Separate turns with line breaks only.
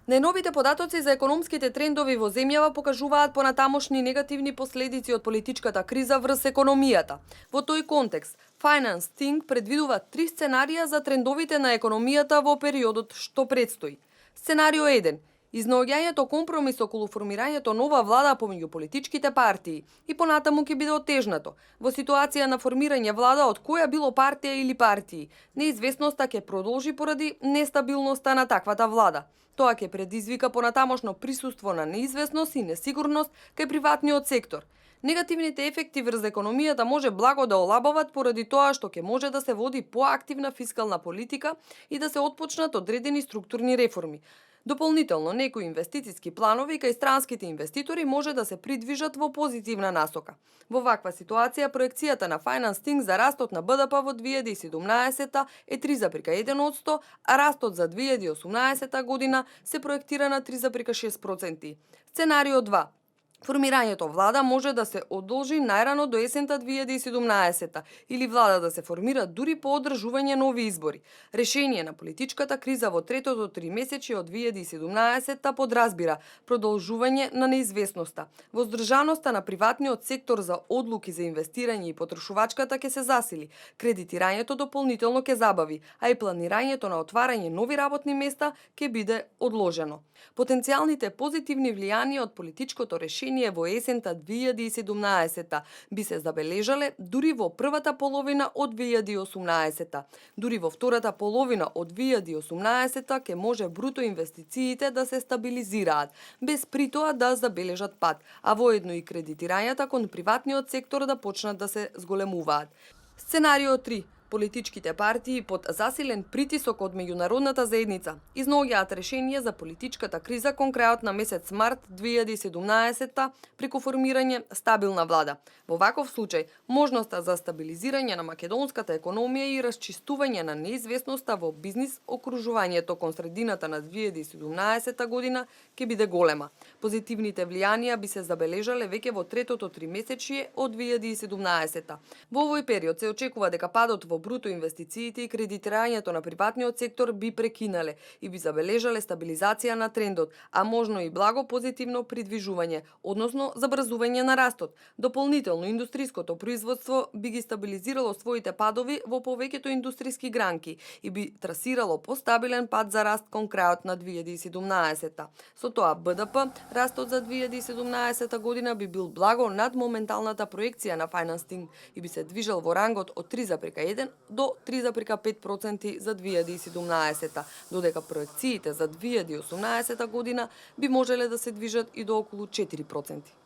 Најновите податоци за економските трендови во земјава покажуваат понатамошни негативни последици од политичката криза врз економијата. Во тој контекст, Finance Think предвидува 3 сценарија за трендовите на економијата во периодот што предстои. Сценарио 1. Изнаоѓањето компромис околу формирањето нова влада помеѓу политичките партии и понатаму ќе биде отежнато. Во ситуација на формирање влада од која било партија или партии, неизвестноста ќе продолжи поради нестабилноста на таквата влада. Тоа ќе предизвика понатамошно присуство на неизвестност и несигурност кај приватниот сектор. Негативните ефекти врз економијата може благо да олабават поради тоа што ќе може да се води поактивна фискална политика и да се отпочнат одредени структурни реформи. Дополнително, некои инвестициски планови кај странските инвеститори може да се придвижат во позитивна насока. Во ваква ситуација, проекцијата на Finance Think за растот на БДП во 2017 е 3,1%, а растот за 2018 година се проектира на 3,6%. Сценарио 2. Формирањето влада може да се одолжи најрано до есента 2017 или влада да се формира дури по одржување нови избори. Решение на политичката криза во третото тримесечје од 2017 подразбира продолжување на неизвестноста. Воздржаноста на приватниот сектор за одлуки за инвестирање и потрошувачката ќе се засили, кредитирањето дополнително ќе забави, а и планирањето на отварање нови работни места ќе биде одложено. Потенцијалните позитивни влијанија од политичкото решение во есента 2017 би се забележале дури во првата половина од 2018. Дури во втората половина од 2018 ќе може бруто инвестициите да се стабилизираат, без при тоа да забележат пад, а воедно и кредитирањата кон приватниот сектор да почнат да се зголемуваат. Сценарио 3. Политичките партии под засилен притисок од меѓународната заедница изнаоѓаат решение за политичката криза кон крајот на месец март 2017 преку формирање стабилна влада. Во ваков случај, можноста за стабилизирање на македонската економија и расчистување на неизвестноста во бизнис окружувањето кон средината на 2017 година ќе биде голема. Позитивните влијанија би се забележале веќе во третото тримесечје од 2017. Во овој период се очекува дека падот во бруто инвестициите и кредитирањето на приватниот сектор би прекинале и би забележале стабилизација на трендот, а можно и благо позитивно придвижување, односно забрзување на растот. Дополнително, индустриското производство би ги стабилизирало своите падови во повеќето индустријски гранки и би трасирало постабилен пат за раст кон крајот на 2017. Со тоа БДП, растот за 2017 година би бил благо над моменталната проекција на Finance Think и би се движел во рангот од 3,1 до 3,5% за 2017, додека проекциите за 2018 година би можеле да се движат и до околу 4%.